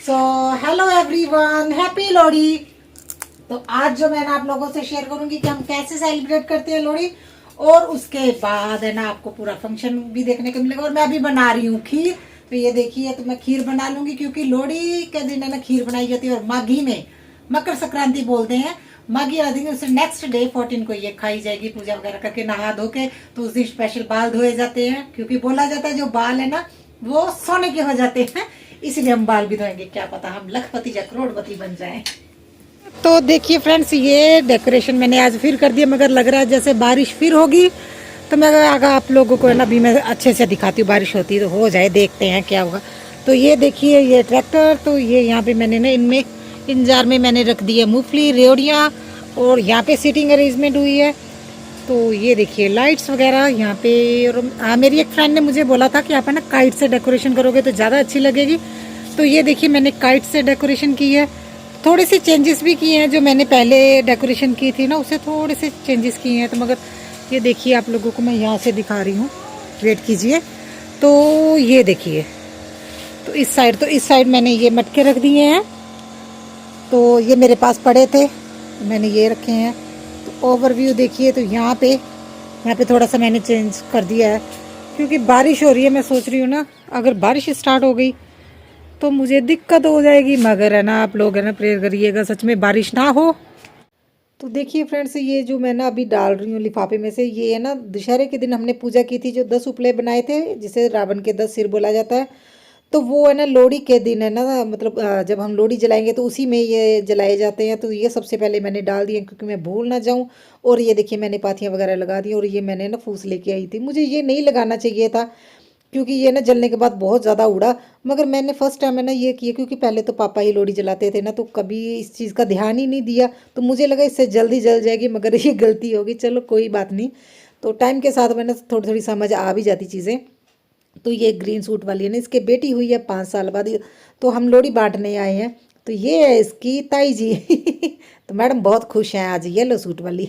So hello everyone, happy Lohri. तो आज जो मैं आप लोगों से शेयर करूंगी कि हम कैसे सेलिब्रेट करते हैं लोहड़ी, और उसके बाद है ना आपको पूरा फंक्शन भी देखने को मिलेगा। और मैं अभी बना रही हूँ खीर, तो ये देखिए, तो मैं खीर बना लूंगी क्योंकि लोहड़ी के दिन है ना खीर बनाई जाती है। और माघी में मकर संक्रांति बोलते हैं, माघी वाले दिन उससे नेक्स्ट डे 14 को ये खाई जाएगी, पूजा वगैरह करके नहा धो के। तो उस दिन स्पेशल बाल धोए जाते हैं, क्योंकि बोला जाता है जो बाल है ना वो सोने के हो जाते हैं, इसलिए हम बाल भी धोएंगे। क्या पता हम लखपति या करोड़पति बन जाएं। तो देखिए फ्रेंड्स, ये डेकोरेशन मैंने आज फिर कर दिया, मगर लग रहा है जैसे बारिश फिर होगी। तो मैं अगर आप लोगों को है ना अभी मैं अच्छे से दिखाती हूँ, बारिश होती है तो हो जाए, देखते हैं क्या होगा। तो ये देखिए ये ट्रैक्टर, तो ये यहाँ पे मैंने ना इनमें इन जार में मैंने रख दी है मूंगफली, रेवड़ियाँ, और यहाँ पे सीटिंग अरेंजमेंट हुई है। तो ये देखिए लाइट्स वगैरह यहाँ पे। और हाँ, मेरी एक फ्रेंड ने मुझे बोला था कि आप है ना काइट से डेकोरेशन करोगे तो ज़्यादा अच्छी लगेगी। तो ये देखिए मैंने काइट से डेकोरेशन की है। थोड़े से चेंजेस भी किए हैं, जो मैंने पहले डेकोरेशन की थी ना उससे थोड़े से चेंजेस किए हैं। तो मगर ये देखिए आप लोगों को मैं यहाँ से दिखा रही हूँ, वेट कीजिए। तो ये देखिए, तो इस साइड मैंने ये मटके रख दिए हैं। तो ये मेरे पास पड़े थे, मैंने ये रखे हैं। तो ओवरव्यू देखिए, तो यहाँ पे थोड़ा सा मैंने चेंज कर दिया है, क्योंकि बारिश हो रही है। मैं सोच रही हूँ ना अगर बारिश स्टार्ट हो गई तो मुझे दिक्कत हो जाएगी, मगर है ना आप लोग है ना प्रेयर करिएगा सच में बारिश ना हो। तो देखिए फ्रेंड्स, ये जो मैं ना अभी डाल रही हूँ लिफाफे में से, ये है ना दशहरे के दिन हमने पूजा की थी, जो 10 उपले बनाए थे, जिसे रावण के 10 सिर बोला जाता है। तो वो है ना लोहड़ी के दिन है ना, मतलब जब हम लोहड़ी जलाएंगे तो उसी में ये जलाए जाते हैं। तो ये सबसे पहले मैंने डाल दिए क्योंकि मैं भूल ना जाऊं। और ये देखिए मैंने पाथियाँ वगैरह लगा दी, और ये मैंने ना फूस लेके आई थी। मुझे ये नहीं लगाना चाहिए था, क्योंकि ये ना जलने के बाद बहुत ज़्यादा उड़ा। मगर मैंने फर्स्ट टाइम है ना ये किया, क्योंकि पहले तो पापा ही लोहड़ी जलाते थे ना, तो कभी इस चीज़ का ध्यान ही नहीं दिया। तो मुझे लगा इससे जल्दी जल जाएगी, मगर ये गलती होगी। चलो कोई बात नहीं। तो टाइम के साथ मैंने थोड़ी थोड़ी समझ आ भी जाती चीज़ें। तो ये ग्रीन सूट वाली है ना, इसके बेटी हुई है 5 साल बाद, तो हम लोहड़ी बांटने आए हैं। तो ये है इसकी ताई जी तो मैडम बहुत खुश हैं आज येलो सूट वाली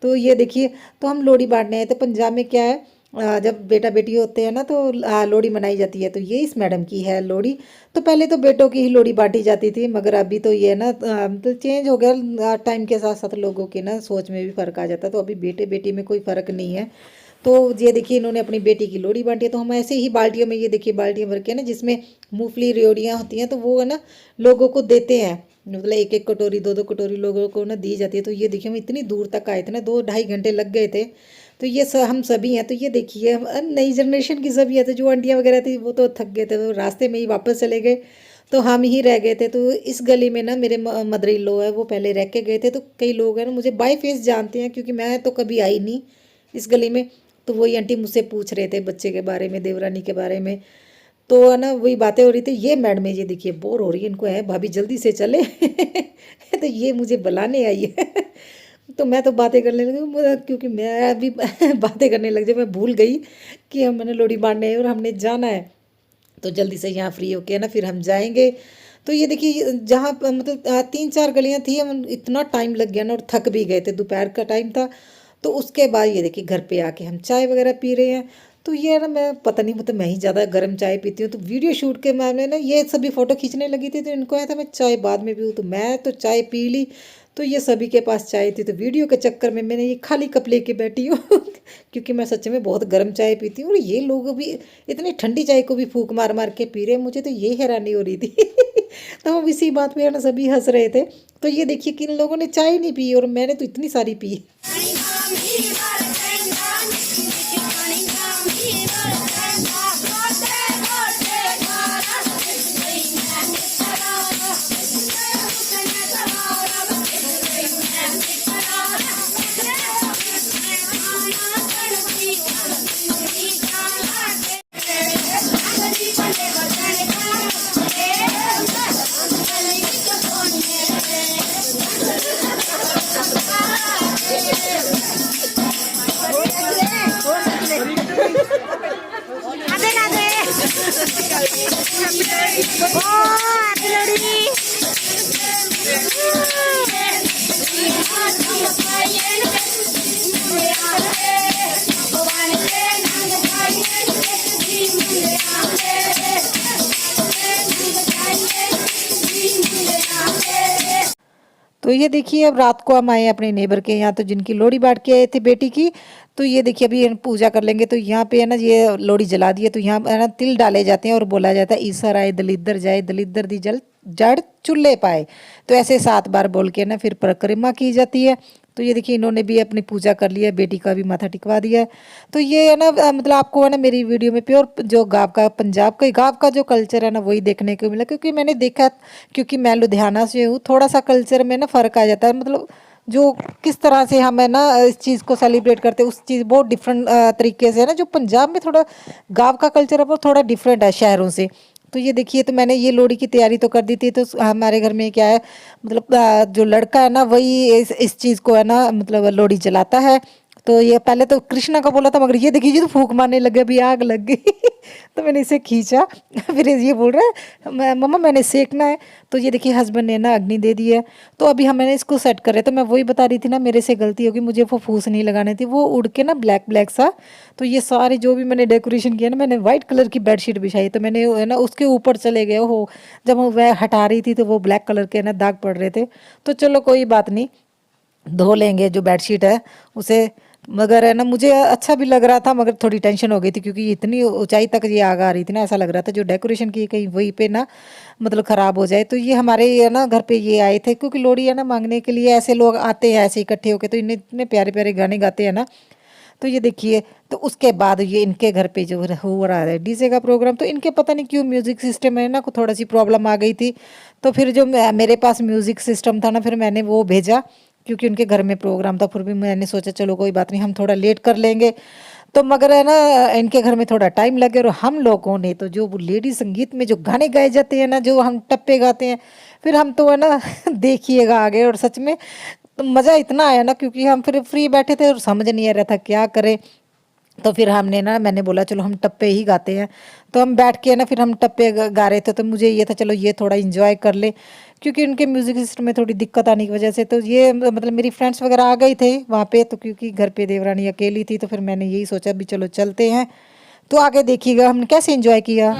तो ये देखिए, तो हम लोहड़ी बांटने आए थे। पंजाब में क्या है, जब बेटा बेटी होते हैं ना तो लोहड़ी मनाई जाती है। तो ये इस मैडम की है लोहड़ी। तो पहले तो बेटों की ही लोहड़ी बांटी जाती थी, मगर अभी तो ये ना तो चेंज हो गया। टाइम के साथ साथ लोगों की ना सोच में भी फ़र्क आ जाता है। तो अभी बेटे बेटी में कोई फ़र्क नहीं है। तो ये देखिए इन्होंने अपनी बेटी की लोहड़ी बांटी है। तो हम ऐसे ही बाल्टियों में, ये देखिए बाल्टियाँ भर के ना, जिसमें मूंगफली रेवड़ियाँ होती हैं, तो वो है ना लोगों को देते हैं। मतलब एक एक कटोरी, दो दो कटोरी लोगों को ना दी जाती है। तो ये देखिए हम इतनी दूर तक आए थे ना, 2-2.5 घंटे लग गए थे। तो ये हम सभी हैं। तो ये देखिए नई जनरेशन की सभी है। तो जो आंटियाँ वगैरह थी वो तो थक गए थे, तो रास्ते में ही वापस चले गए। तो हम ही रह गए थे। तो इस गली में ना मेरे मदर इन लॉ है, वो पहले रह के गए थे। तो कई लोग हैं ना मुझे बाय फेस जानते हैं, क्योंकि मैं तो कभी आई नहीं इस गली में। तो वही आंटी मुझसे पूछ रहे थे बच्चे के बारे में, देवरानी के बारे में। तो है ना वही बातें हो रही थी। ये मैडम है, ये देखिए बोर हो रही है, इनको है भाभी जल्दी से चले तो ये मुझे बुलाने आई है तो मैं तो बातें करने लगी, क्योंकि मैं अभी बातें करने लग जाए, मैं भूल गई कि हम मैंने लोहड़ी बांटने हैं और हमने जाना है। तो जल्दी से यहाँ फ्री होके ना फिर हम जाएंगे। तो ये देखिए जहाँ मतलब 3-4 गलियाँ थी, हम इतना टाइम लग गया ना, और थक भी गए थे, दोपहर का टाइम था। तो उसके बाद ये देखिए घर पे आके हम चाय वगैरह पी रहे हैं। तो ये ना मैं पता नहीं, मतलब मैं ही ज़्यादा गर्म चाय पीती हूँ। तो वीडियो शूट के मामले ना ये सभी फ़ोटो खींचने लगी थी, तो इनको आया था मैं चाय बाद में पीऊँ, तो मैं तो चाय पी ली। तो ये सभी के पास चाय थी, तो वीडियो के चक्कर में मैंने ये खाली कप लेके बैठी हूँ क्योंकि मैं सच में बहुत गर्म चाय पीती हूँ, और ये लोग भी इतनी ठंडी चाय को भी फूंक मार मार के पी रहे हैं। मुझे तो ये हैरानी हो रही थी तो हम इसी बात पे ना सभी हंस रहे थे। तो ये देखिए किन लोगों ने चाय नहीं पी, और मैंने तो इतनी सारी पी। तो ये देखिए अब रात को हम आए अपने नेबर के यहाँ, तो जिनकी लोहड़ी बांट के आए थे बेटी की। तो ये देखिए अभी पूजा कर लेंगे। तो यहाँ पे है ना ये लोहड़ी जला दी है, तो यहाँ है ना तिल डाले जाते हैं और बोला जाता है ईसर आए दलिद्दर जाए, दलिद्दर दी जल जड़ चूल्हे पाए। तो ऐसे 7 बार बोल के ना फिर परिक्रमा की जाती है। तो ये देखिए इन्होंने भी अपनी पूजा कर लिया, बेटी का भी माथा टिकवा दिया है। तो ये है ना मतलब आपको है ना मेरी वीडियो में प्योर जो गाँव का, पंजाब का गाँव का जो कल्चर है ना वही देखने को मिला, क्योंकि मैंने देखा, क्योंकि मैं लुधियाना से हूँ, थोड़ा सा कल्चर में ना फ़र्क आ जाता है। मतलब जो किस तरह से हम है ना इस चीज़ को सेलिब्रेट करते हैं, उस चीज़ बहुत डिफरेंट तरीके से है ना। जो पंजाब में थोड़ा गाँव का कल्चर है वो थोड़ा डिफरेंट है शहरों से। तो ये देखिए, तो मैंने ये लोहड़ी की तैयारी तो कर दी थी। तो हमारे घर में क्या है, मतलब जो लड़का है ना वही इस चीज़ को है ना मतलब लोहड़ी जलाता है। तो ये पहले तो कृष्णा का बोला था, मगर ये देखिए तो फूंक मारने लगे, अभी आग लग गई। तो मैंने इसे खींचा। फिर ये बोल रहा है मम्मा मैंने सेकना है। तो ये देखिए हस्बैंड ने ना अग्नि दे दी है। तो अभी हम मैंने इसको सेट कर रहे, तो मैं वही बता रही थी ना, मेरे से गलती होगी, मुझे वो फूस नहीं लगानी थी, वो उड़ के ना ब्लैक ब्लैक सा। तो ये सारे जो भी मैंने डेकोरेशन किया ना, मैंने व्हाइट कलर की बेडशीट बिछाई, तो मैंने है ना उसके ऊपर चले गए हो, जब वह हटा रही थी तो वो ब्लैक कलर के ना दाग पड़ रहे थे। तो चलो कोई बात नहीं, धो लेंगे जो बेडशीट है उसे। मगर है ना मुझे अच्छा भी लग रहा था, मगर थोड़ी टेंशन हो गई थी, क्योंकि इतनी ऊंचाई तक ये आग आ रही थी ना, ऐसा लग रहा था जो डेकोरेशन की कहीं वहीं पे ना मतलब ख़राब हो जाए। तो ये हमारे है ना घर पे ये आए थे, क्योंकि लोहड़ी है ना मांगने के लिए ऐसे लोग आते हैं ऐसे इकट्ठे होके, तो इन्हें इतने प्यारे प्यारे गाने गाते हैं ना। तो ये देखिए, तो उसके बाद ये इनके घर पे जो हो रहा है डीजे का प्रोग्राम, तो इनके पता नहीं क्यों म्यूज़िक सिस्टम में ना को थोड़ा सी प्रॉब्लम आ गई थी। तो फिर जो मेरे पास म्यूज़िक सिस्टम था ना, फिर मैंने वो भेजा, क्योंकि उनके घर में प्रोग्राम था। फिर भी मैंने सोचा चलो कोई बात नहीं, हम थोड़ा लेट कर लेंगे। तो मगर है ना इनके घर में थोड़ा टाइम लगे, और हम लोगों ने तो जो लेडी संगीत में जो गाने गाए जाते हैं ना, जो हम टप्पे गाते हैं, फिर हम तो है ना देखिएगा आगे। और सच में तो मज़ा इतना आया ना, क्योंकि हम फिर फ्री बैठे थे और समझ नहीं आ रहा था क्या करें। तो फिर हमने ना मैंने बोला चलो हम टप्पे ही गाते हैं। तो हम बैठ के ना फिर हम टप्पे गा रहे थे। तो मुझे ये था चलो ये थोड़ा इंजॉय कर ले, क्योंकि उनके म्यूज़िक सिस्टम में थोड़ी दिक्कत आने की वजह से। तो ये मतलब मेरी फ्रेंड्स वगैरह आ गई थे वहाँ पे, तो क्योंकि घर पे देवरानी अकेली थी, तो फिर मैंने यही सोचा भी चलो चलते हैं। तो आगे देखिएगा हमने कैसे इंजॉय किया।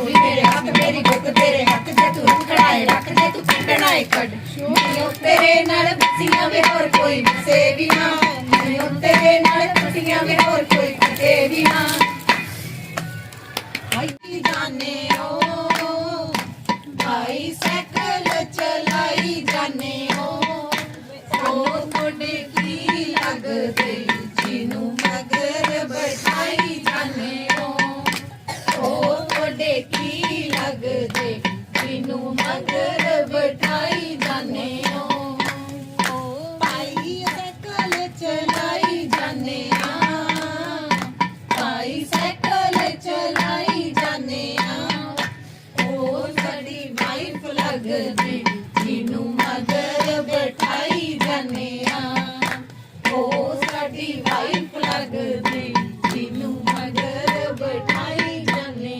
भी मेरे हक मेरी गुक तेरे हक जे तू खड़ाए रख दे तू कंडनाए कड तेरे नाल बसियां वे और कोई बसे भी ना तेरे नाल बसियां वे और कोई बसे भी ना भाई जाने ओ भाई साइकिल चलाई जाने ओ थोड़े की लग दे जिनू मगर बैठाई जाने ओ थोड़े की लग दे जिनू मगर बैठाई जाने ओ भाई साइकिल चलाई जाने भाई साइकिल चलाई जाने ओ साडी वाइफ लग दे जिनू मगर बैठाई जाने ओ साडी वाइफ लग दे जिनू मगर बैठाई जाने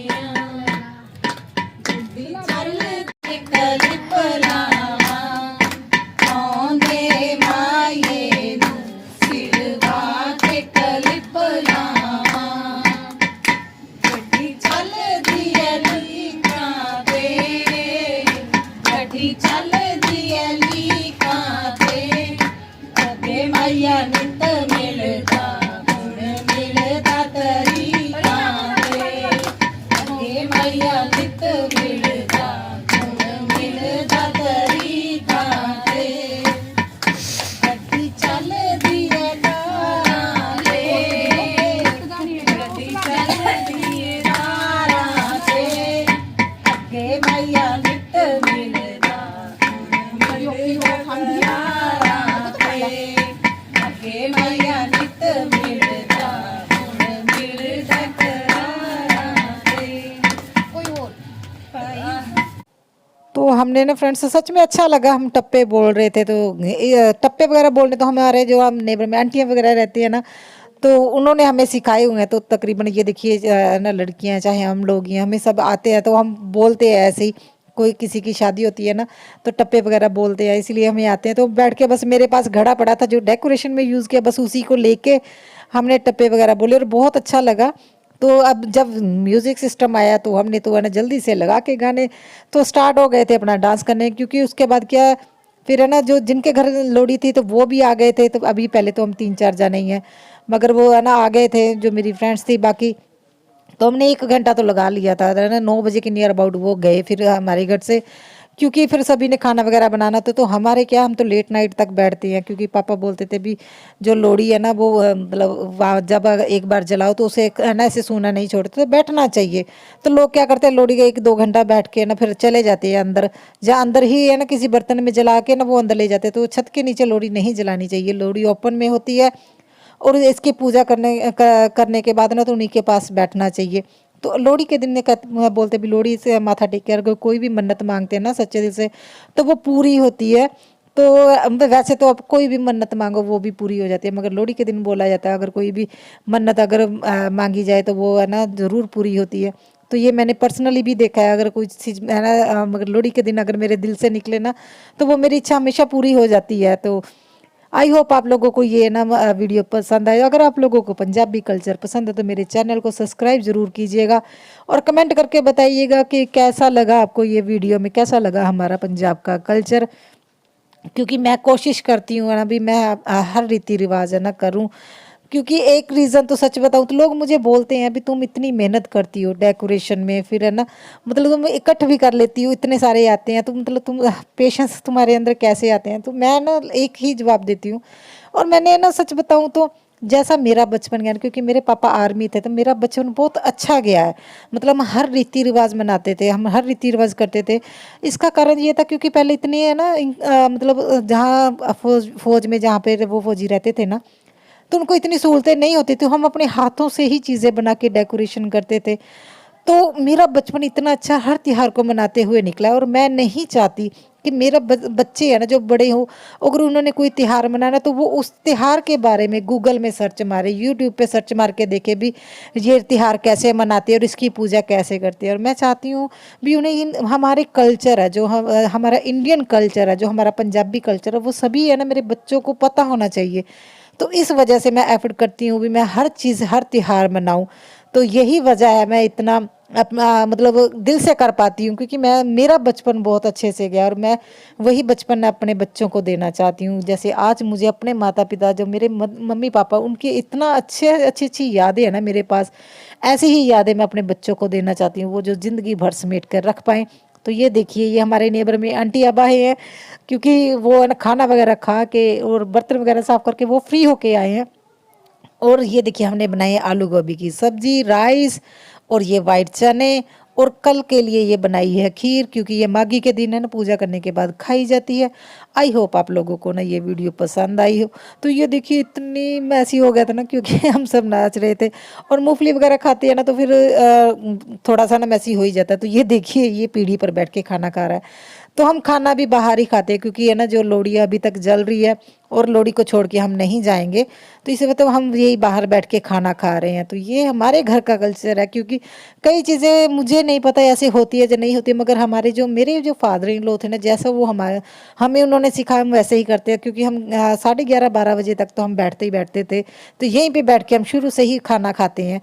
चल कलिपला आंदे माये नू सिरवा के कलिपला गड्डी चल दिया लीकां ते गड्डी चल दिया लीकां ते अगे मैया नित मिलदा हुण मिलदा तरीकां ते अगे मैया नित मिलदा हुण मिलदा तरीकां ते गड्डी चल दिया तारां ते गड्डी चल दिया तारां ते अगे मैया नित मिलदा हुण मिलदा तारां ते अगे मैया नित मिलदा हुण मिलदा तारां ते कोई और तो हमने ना फ्रेंड्स सच में अच्छा लगा। हम टप्पे बोल रहे थे तो टप्पे वगैरह बोलने तो हमारे जो हम नेबर में आंटियाँ वगैरह रहती है ना तो उन्होंने हमें सिखाए हुए हैं। तो तकरीबन ये देखिए ना लड़कियां चाहे हम लोग ही हमें सब आते हैं तो हम बोलते हैं ऐसे ही। कोई किसी की शादी होती है ना तो टप्पे वगैरह बोलते हैं इसलिए हमें आते हैं। तो बैठ के बस मेरे पास घड़ा पड़ा था जो डेकोरेशन में यूज़ किया बस उसी को लेके हमने टप्पे वगैरह बोले और बहुत अच्छा लगा। तो अब जब म्यूज़िक सिस्टम आया तो हमने तो है ना जल्दी से लगा के गाने तो स्टार्ट हो गए थे अपना डांस करने। क्योंकि उसके बाद क्या फिर है ना जो जिनके घर लोड़ी थी तो वो भी आ गए थे। तो अभी पहले तो हम 3-4 जाने ही हैं मगर वो है ना आ गए थे जो मेरी फ्रेंड्स थी बाकी। तो हमने 1 घंटा तो लगा लिया था है ना 9 बजे के नियर अबाउट वो गए फिर हमारे घर से। क्योंकि फिर सभी ने खाना वगैरह बनाना था तो हमारे क्या हम तो लेट नाइट तक बैठते हैं। क्योंकि पापा बोलते थे भी जो लोड़ी है ना वो मतलब जब एक बार जलाओ तो उसे है ना ऐसे सूना नहीं छोड़ते तो बैठना चाहिए। तो लोग क्या करते हैं लोड़ी का 1-2 घंटा बैठ के ना फिर चले जाते हैं अंदर जहाँ अंदर ही है ना किसी बर्तन में जला के ना वो अंदर ले जाते हैं। तो छत के नीचे लोड़ी नहीं जलानी चाहिए। लोड़ी ओपन में होती है और इसकी पूजा करने के बाद ना तो उन्हीं के पास बैठना चाहिए। तो लोहड़ी के दिन बोलते भी लोहड़ी से माथा टेक के अगर कोई भी मन्नत मांगते हैं ना सच्चे दिल से तो वो पूरी होती है। तो वैसे तो अब कोई भी मन्नत मांगो वो भी पूरी हो जाती है मगर लोहड़ी के दिन बोला जाता है अगर कोई भी मन्नत अगर मांगी जाए तो वो है ना ज़रूर पूरी होती है। तो ये मैंने पर्सनली भी देखा है। अगर कोई चीज़ है ना मगर लोहड़ी के दिन अगर मेरे दिल से निकले ना तो वो मेरी इच्छा हमेशा पूरी हो जाती है। तो आई होप आप लोगों को ये ना वीडियो पसंद आए। अगर आप लोगों को पंजाबी कल्चर पसंद है तो मेरे चैनल को सब्सक्राइब ज़रूर कीजिएगा और कमेंट करके बताइएगा कि कैसा लगा आपको ये वीडियो में कैसा लगा हमारा पंजाब का कल्चर। क्योंकि मैं कोशिश करती हूँ ना भी मैं हर रीति रिवाज है ना करूँ। क्योंकि एक रीज़न तो सच बताऊँ तो लोग मुझे बोलते हैं अभी तुम इतनी मेहनत करती हो डेकोरेशन में फिर है ना मतलब तुम इकट्ठ भी कर लेती हो इतने सारे आते हैं तो मतलब तुम पेशेंस तुम्हारे अंदर कैसे आते हैं। तो मैं ना एक ही जवाब देती हूँ और मैंने ना सच बताऊँ तो जैसा मेरा बचपन गया क्योंकि मेरे पापा आर्मी थे तो मेरा बचपन बहुत अच्छा गया है। मतलब हम हर रीति रिवाज मनाते थे हम हर रीति रिवाज करते थे। इसका कारण ये था क्योंकि पहले इतने है ना मतलब जहाँ फौज में जहाँ पे वो फौजी रहते थे ना तो उनको इतनी सहूलतें नहीं होती थी। हम अपने हाथों से ही चीज़ें बना के डेकोरेशन करते थे। तो मेरा बचपन इतना अच्छा हर त्योहार को मनाते हुए निकला और मैं नहीं चाहती कि मेरा बच्चे है ना जो बड़े हो अगर उन्होंने कोई त्योहार मनाना तो वो उस त्योहार के बारे में गूगल में सर्च मारे यूट्यूब पे सर्च मार के देखे भी ये त्योहार कैसे मनाते हैं और इसकी पूजा कैसे करते हैं। और मैं चाहती हूँ भी उन्हें हमारे कल्चर है जो हमारा इंडियन कल्चर है जो हमारा पंजाबी कल्चर है वो सभी है ना मेरे बच्चों को पता होना चाहिए। तो इस वजह से मैं एफर्ट करती हूँ भी मैं हर चीज़ हर त्योहार मनाऊँ। तो यही वजह है मैं इतना मतलब दिल से कर पाती हूँ, क्योंकि मैं मेरा बचपन बहुत अच्छे से गया और मैं वही बचपन अपने बच्चों को देना चाहती हूँ। जैसे आज मुझे अपने माता पिता जो मेरे मम्मी पापा, उनकी इतना अच्छे अच्छी अच्छी यादें हैं ना मेरे पास, ऐसी ही यादें मैं अपने बच्चों को देना चाहती हूँ, वो जो ज़िंदगी भर समेट कर रख पाएँ। तो ये देखिए, ये हमारे नेबर में आंटी अब्बा हैं, क्योंकि वो है ना खाना वगैरह खा के और बर्तन वगैरह साफ करके वो फ्री होके आए हैं। और ये देखिए, हमने बनाई है आलू गोभी की सब्जी, राइस, और ये वाइट चने, और कल के लिए ये बनाई है खीर, क्योंकि ये माघी के दिन है ना, पूजा करने के बाद खाई जाती है। आई होप आप लोगों को ना ये वीडियो पसंद आई हो। तो ये देखिए, इतनी मैसी हो गया था ना, क्योंकि हम सब नाच रहे थे और मूंगफली वगैरह खाते हैं ना, तो फिर थोड़ा सा ना मैसी हो ही जाता है। तो ये देखिए, ये पीढ़ी पर बैठ के खाना खा रहा है। तो हम खाना भी बाहर ही खाते हैं, क्योंकि है ना, जो लोहड़ी अभी तक जल रही है और लोहड़ी को छोड़ के हम नहीं जाएंगे, तो इसे मतलब हम यही बाहर बैठ के खाना खा रहे हैं। तो ये हमारे घर का कल्चर है, क्योंकि कई चीज़ें मुझे नहीं पता ऐसे होती है या नहीं होती, मगर हमारे जो मेरे जो फादर इन लॉ थे ना, जैसा वो हमारे हमें उन्होंने सिखाया, हम वैसे ही करते हैं। क्योंकि हम 11:30 12 बजे तक तो हम बैठते ही बैठते थे, तो यहीं पे बैठ के हम शुरू से ही खाना खाते हैं।